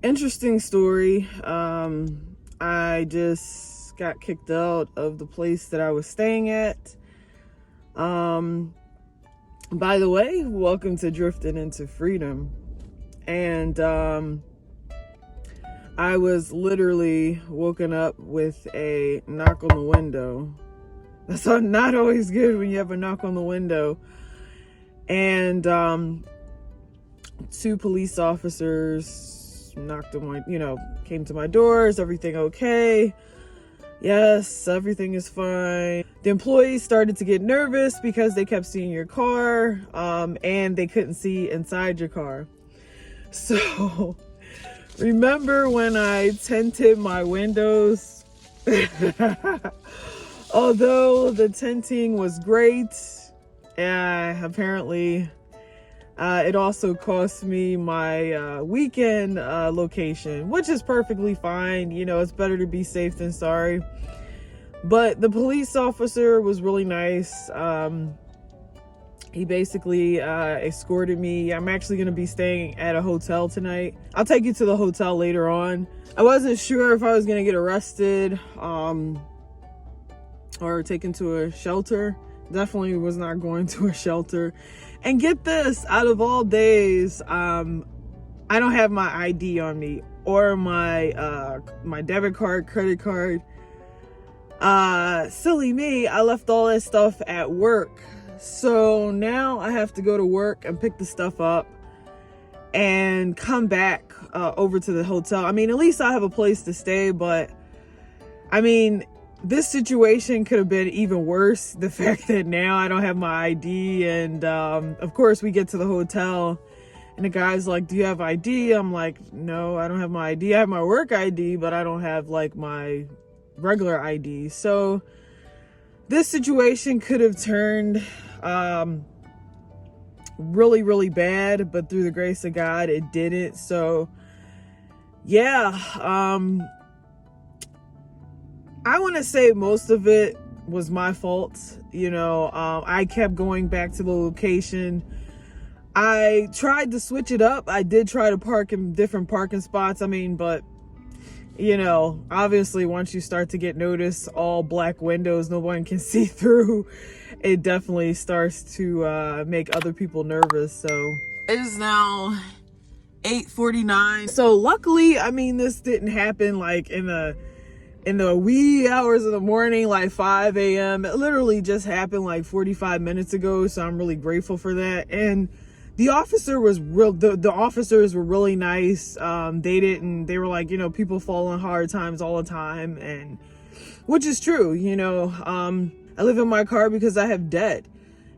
Interesting story. I just got kicked out of the place that I was staying at. By the way, welcome to Driftin into Freedom. And I was literally woken up with a knock on the window. That's not always good when you have a knock on the window. And 2 police officers knocked on my, came to my door. Is everything okay? Yes, everything is fine. The employees started to get nervous because they kept seeing your car, and they couldn't see inside your car. So remember when I tinted my windows? Although the tinting was great, apparently it also cost me my weekend location, which is perfectly fine. It's better to be safe than sorry. But the police officer was really nice. He basically escorted me. I'm actually going to be staying at a hotel tonight. I'll take you to the hotel later on. I wasn't sure if I was going to get arrested or taken to a shelter. Definitely was not going to a shelter. And get this, out of all days, I don't have my ID on me or my debit card, credit card. Silly me, I left all that stuff at work. So now I have to go to work and pick the stuff up and come back over to the hotel. I mean, at least I have a place to stay, but I mean, this situation could have been even worse. The fact that now I don't have my ID, and of course we get to the hotel and the guy's like, do you have ID? I'm like, no, I don't have my ID. I have my work ID, but I don't have like my regular ID. So this situation could have turned really, really bad, but through the grace of God, it didn't. So yeah, I want to say most of it was my fault. I kept going back to the location. I tried to switch it up. I did try to park in different parking spots. I mean, but obviously once you start to get noticed, all black windows, no one can see through, it definitely starts to make other people nervous. So it is now 8:49. So luckily, I mean, this didn't happen like in the wee hours of the morning, like 5 a.m. It literally just happened like 45 minutes ago. So I'm really grateful for that. And the officer was the officers were really nice. They were like, people fall on hard times all the time, and which is true. I live in my car because I have debt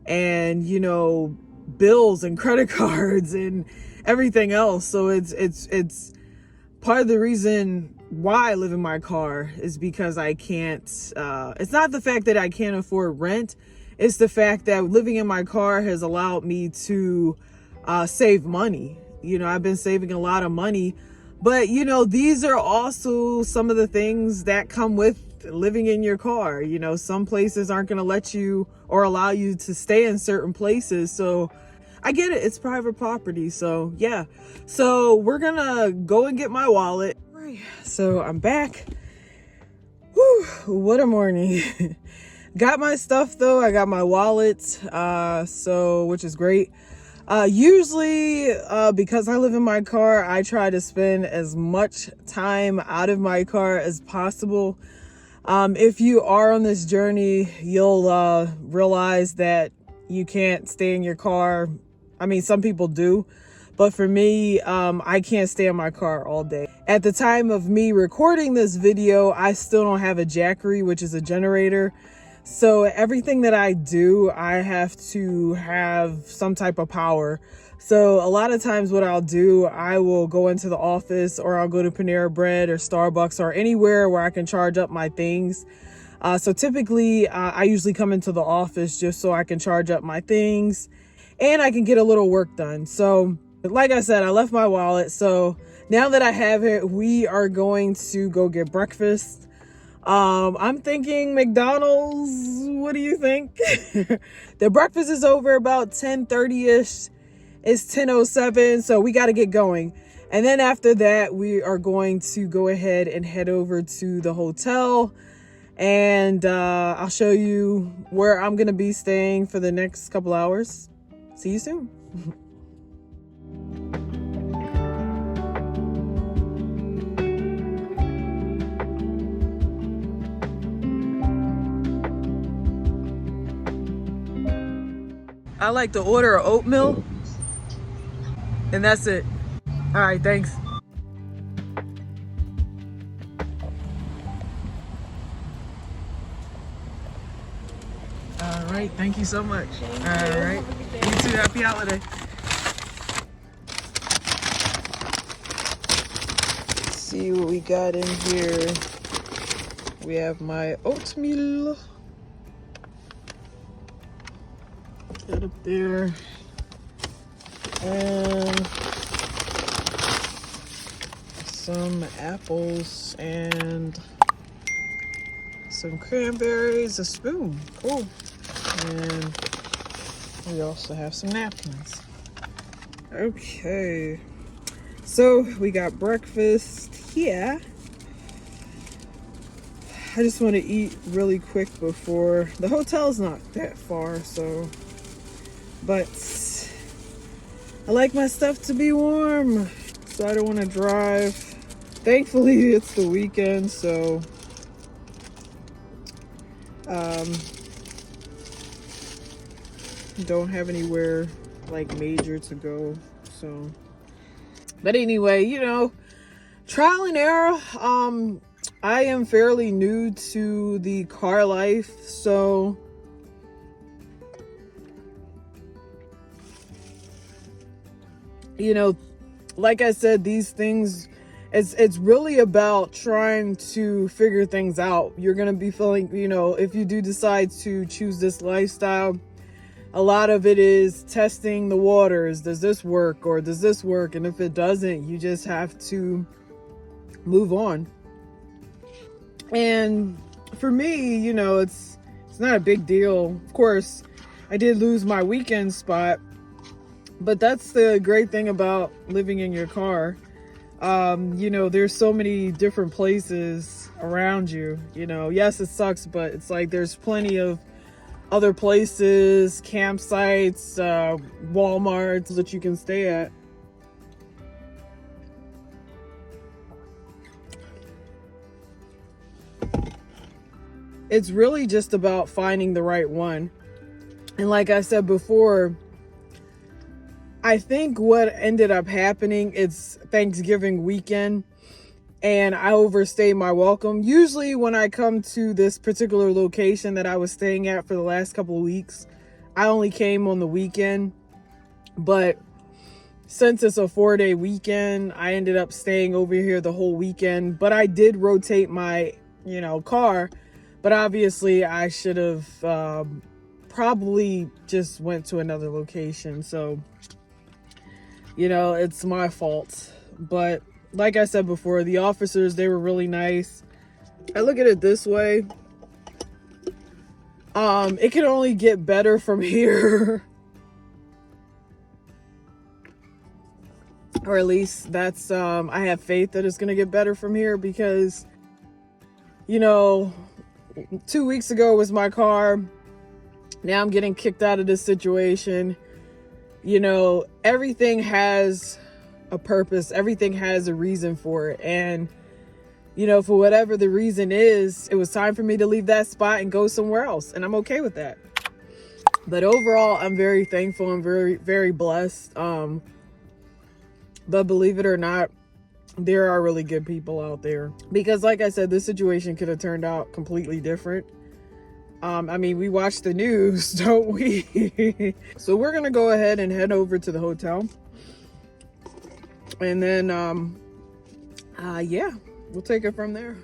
and, bills and credit cards and everything else. So it's part of the reason why I live in my car is because I can't, it's not the fact that I can't afford rent. It's the fact that living in my car has allowed me to save money. I've been saving a lot of money, but these are also some of the things that come with living in your car. Some places aren't going to let you or allow you to stay in certain places. So I get it. It's private property. So yeah. So we're going to go and get my wallet. Right. So I'm back. Whew, what a morning. Got my stuff though. I got my wallet. Which is great. Usually, because I live in my car, I try to spend as much time out of my car as possible. If you are on this journey, you'll realize that you can't stay in your car. I mean, some people do, but for me, I can't stay in my car all day. At the time of me recording this video, I still don't have a jackery, which is a generator. So everything that I do, I have to have some type of power. So a lot of times what I'll do, I will go into the office, or I'll go to Panera Bread or Starbucks or anywhere where I can charge up my things. So typically I usually come into the office just so I can charge up my things and I can get a little work done. So like I said, I left my wallet. So now that I have it, we are going to go get breakfast. I'm thinking McDonald's. What do you think? The breakfast is over about 10:30ish. It's 10:07, so we got to get going. And then after that, we are going to go ahead and head over to the hotel. And I'll show you where I'm going to be staying for the next couple hours. See you soon. I like to order an oatmeal, and that's it. All right, thanks. All right, thank you so much. All right, you too. Happy holiday. Let's see what we got in here. We have my oatmeal. That up there. And some apples and some cranberries, a spoon. Cool. And we also have some napkins. Okay. So we got breakfast here. I just want to eat really quick before the hotel's not that far, so. But I like my stuff to be warm, so I don't want to drive. Thankfully, it's the weekend, so don't have anywhere like major to go. So, but anyway, you know, trial and error. I am fairly new to the car life, so you know, like I said, these things, it's really about trying to figure things out. You're going to be feeling, you know, if you do decide to choose this lifestyle, a lot of it is testing the waters. Does this work or does this work? And if it doesn't, you just have to move on. And for me, you know, it's not a big deal. Of course, I did lose my weekend spot, but that's the great thing about living in your car. You know, there's so many different places around you. You know, yes, it sucks, but it's like there's plenty of other places, campsites, Walmarts that you can stay at. It's really just about finding the right one. And like I said before, I think what ended up happening, it's Thanksgiving weekend and I overstayed my welcome. Usually when I come to this particular location that I was staying at for the last couple of weeks, I only came on the weekend. But since it's a 4-day weekend, I ended up staying over here the whole weekend. But I did rotate my, you know, car. But obviously I should have probably just went to another location. So, you know, it's my fault. But like I said before, the officers, they were really nice. I look at it this way. It can only get better from here. Or at least that's, I have faith that it's going to get better from here because, you know, 2 weeks ago was my car. Now I'm getting kicked out of this situation. You know, everything has a purpose. Everything has a reason for it. And, you know, for whatever the reason is, it was time for me to leave that spot and go somewhere else. And I'm okay with that. But overall, I'm very thankful. I'm very, very blessed. But believe it or not, there are really good people out there. Because like I said, this situation could have turned out completely different. I mean, we watch the news, don't we? So we're going to go ahead and head over to the hotel. And then, yeah, we'll take it from there.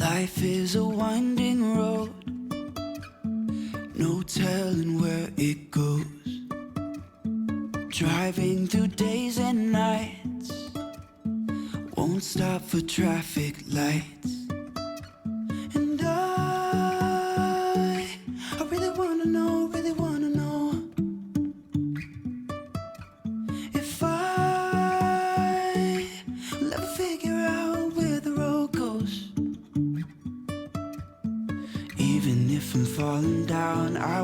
Life is a winding road, no telling where it goes. Driving through days and nights, won't stop for traffic lights. And I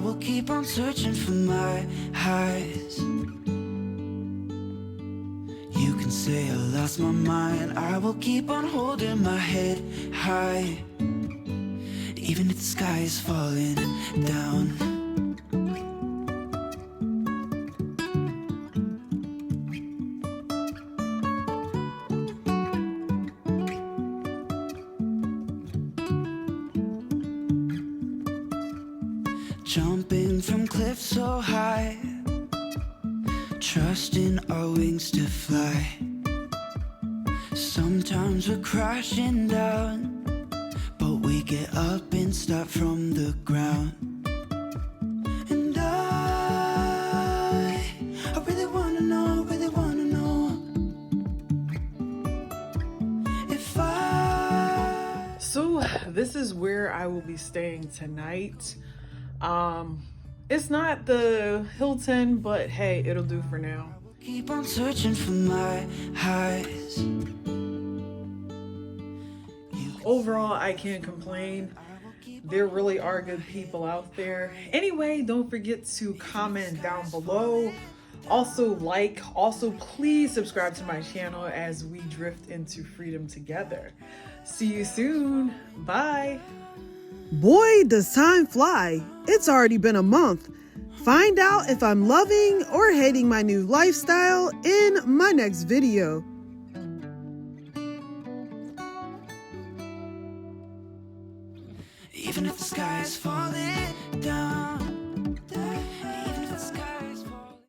will keep on searching for my highs. You can say I lost my mind, I will keep on holding my head high, even if the sky is falling down. Jumping from cliffs so high, trusting our wings to fly. Sometimes we're crashing down, but we get up and start from the ground. And I really wanna know, if I... So this is where I will be staying tonight. It's not the Hilton, but hey, it'll do for now. Keep on searching for my highs. Overall, I can't complain. There really are good people out there. Anyway, don't forget to comment down below. Also please subscribe to my channel as we drift into freedom together. See you soon. Bye. Boy, does time fly. It's already been a month. Find out if I'm loving or hating my new lifestyle in my next video. Even if the sky is falling down.